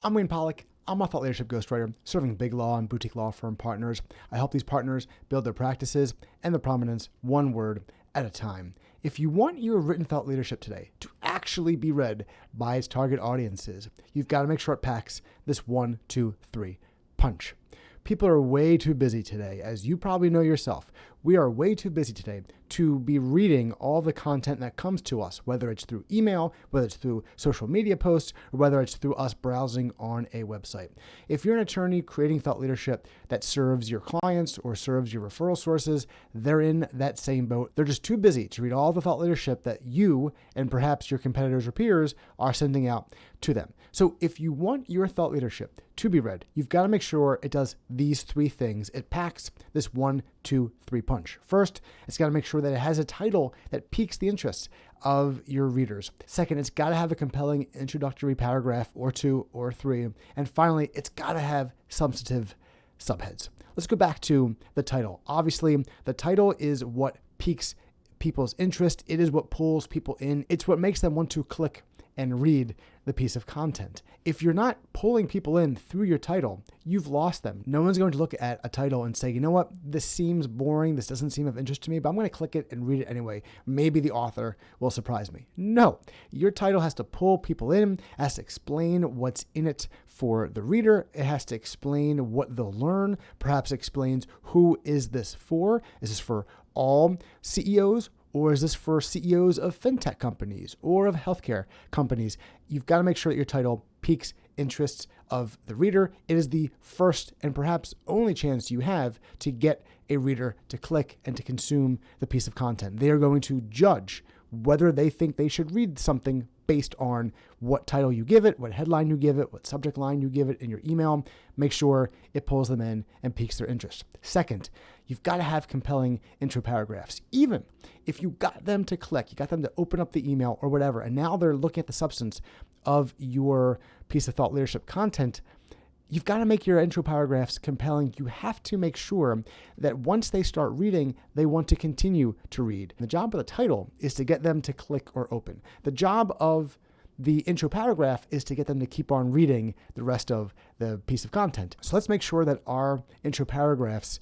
I'm Wayne Pollock. I'm a thought leadership ghostwriter serving big law and boutique law firm partners. I help these partners build their practices and their prominence one word at a time. If you want your written thought leadership today to actually be read by its target audiences, you've got to make sure it packs this 1, 2, 3 punch. People are way too busy today, as you probably know yourself. We are way too busy today to be reading all the content that comes to us, whether it's through email, whether it's through social media posts, or whether it's through us browsing on a website. If you're an attorney creating thought leadership that serves your clients or serves your referral sources, they're in that same boat. They're just too busy to read all the thought leadership that you and perhaps your competitors or peers are sending out to them. So if you want your thought leadership to be read, you've got to make sure it does these 3 things. It packs this 1, 2, 3 punch. First, it's got to make sure that it has a title that piques the interest of your readers. Second, it's got to have a compelling introductory paragraph or 2 or 3. And finally, it's got to have substantive subheads. Let's go back to the title. Obviously, the title is what piques people's interest. It is what pulls people in. It's what makes them want to click and read the piece of content. If you're not pulling people in through your title, you've lost them. No one's going to look at a title and say, you know what, this seems boring, this doesn't seem of interest to me, but I'm going to click it and read it anyway. Maybe the author will surprise me. No, your title has to pull people in, has to explain what's in it for the reader. It has to explain what they'll learn, perhaps explains who is this for. Is this for all CEOs? Or is this for CEOs of fintech companies or of healthcare companies? You've got to make sure that your title piques interests of the reader. It is the first and perhaps only chance you have to get a reader to click and to consume the piece of content. They are going to judge whether they think they should read something based on what title you give it, what headline you give it, what subject line you give it in your email. Make sure it pulls them in and piques their interest. Second, you've got to have compelling intro paragraphs. Even if you got them to click, you got them to open up the email or whatever, and now they're looking at the substance of your piece of thought leadership content, you've got to make your intro paragraphs compelling. You have to make sure that once they start reading, they want to continue to read. The job of the title is to get them to click or open. The job of the intro paragraph is to get them to keep on reading the rest of the piece of content. So let's make sure that our intro paragraphs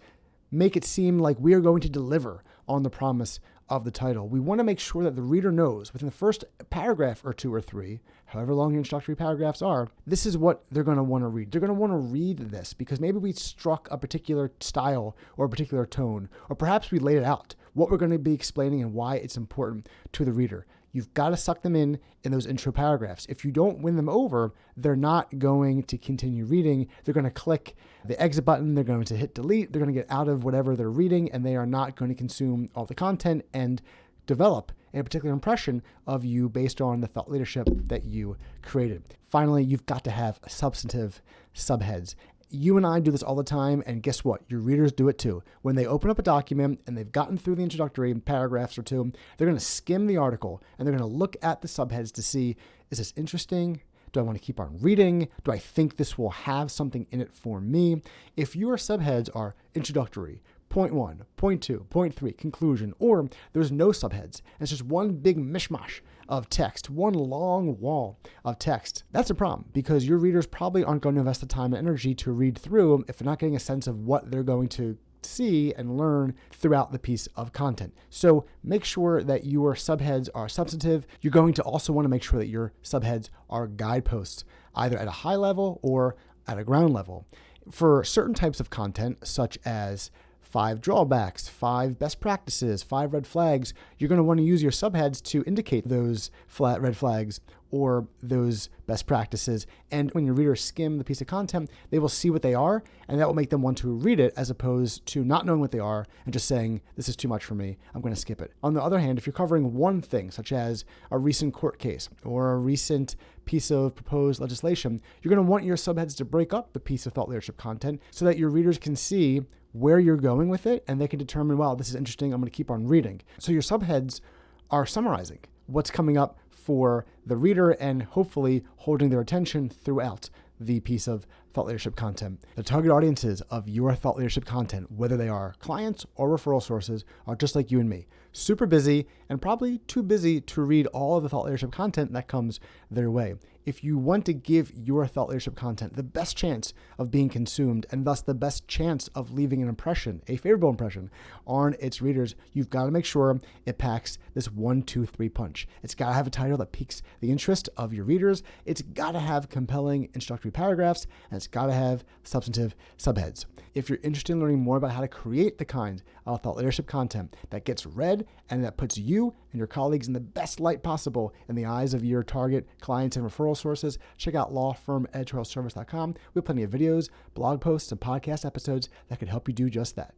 make it seem like we are going to deliver on the promise of the title. We want to make sure that the reader knows within the first paragraph or 2 or 3, however long your introductory paragraphs are, this is what they're going to want to read. They're going to want to read this because maybe we struck a particular style or a particular tone, or perhaps we laid it out, what we're going to be explaining and why it's important to the reader. You've got to suck them in those intro paragraphs. If you don't win them over, they're not going to continue reading. They're going to click the exit button. They're going to hit delete. They're going to get out of whatever they're reading, and they are not going to consume all the content and develop a particular impression of you based on the thought leadership that you created. Finally, you've got to have substantive subheads. You and I do this all the time, and guess what? Your readers do it too. When they open up a document and they've gotten through the introductory paragraphs or 2, they're going to skim the article and they're going to look at the subheads to see, is this interesting? Do I want to keep on reading? Do I think this will have something in it for me? If your subheads are introductory, point 1, point 2, point 3, conclusion, or there's no subheads, and it's just one big mishmash of text, one long wall of text, that's a problem because your readers probably aren't going to invest the time and energy to read through if they're not getting a sense of what they're going to see and learn throughout the piece of content. So make sure that your subheads are substantive. You're going to also want to make sure that your subheads are guideposts, either at a high level or at a ground level. For certain types of content, such as 5 drawbacks, 5 best practices, 5 red flags, you're going to want to use your subheads to indicate those red flags or those best practices. And when your readers skim the piece of content, they will see what they are, and that will make them want to read it as opposed to not knowing what they are and just saying, this is too much for me, I'm going to skip it. On the other hand, if you're covering one thing, such as a recent court case or a recent piece of proposed legislation, you're going to want your subheads to break up the piece of thought leadership content so that your readers can see where you're going with it, and they can determine, wow, this is interesting, I'm going to keep on reading. So your subheads are summarizing what's coming up for the reader and hopefully holding their attention throughout the piece of thought leadership content. The target audiences of your thought leadership content, whether they are clients or referral sources, are just like you and me, super busy and probably too busy to read all of the thought leadership content that comes their way. If you want to give your thought leadership content the best chance of being consumed and thus the best chance of leaving an impression, a favorable impression, on its readers, you've got to make sure it packs this 1, 2, 3 punch. It's got to have a title that piques the interest of your readers. It's got to have compelling introductory paragraphs, and it's got to have substantive subheads. If you're interested in learning more about how to create the kind of thought leadership content that gets read and that puts you and your colleagues in the best light possible in the eyes of your target clients and referral sources, check out lawfirmeditorialservice.com. We have plenty of videos, blog posts, and podcast episodes that could help you do just that.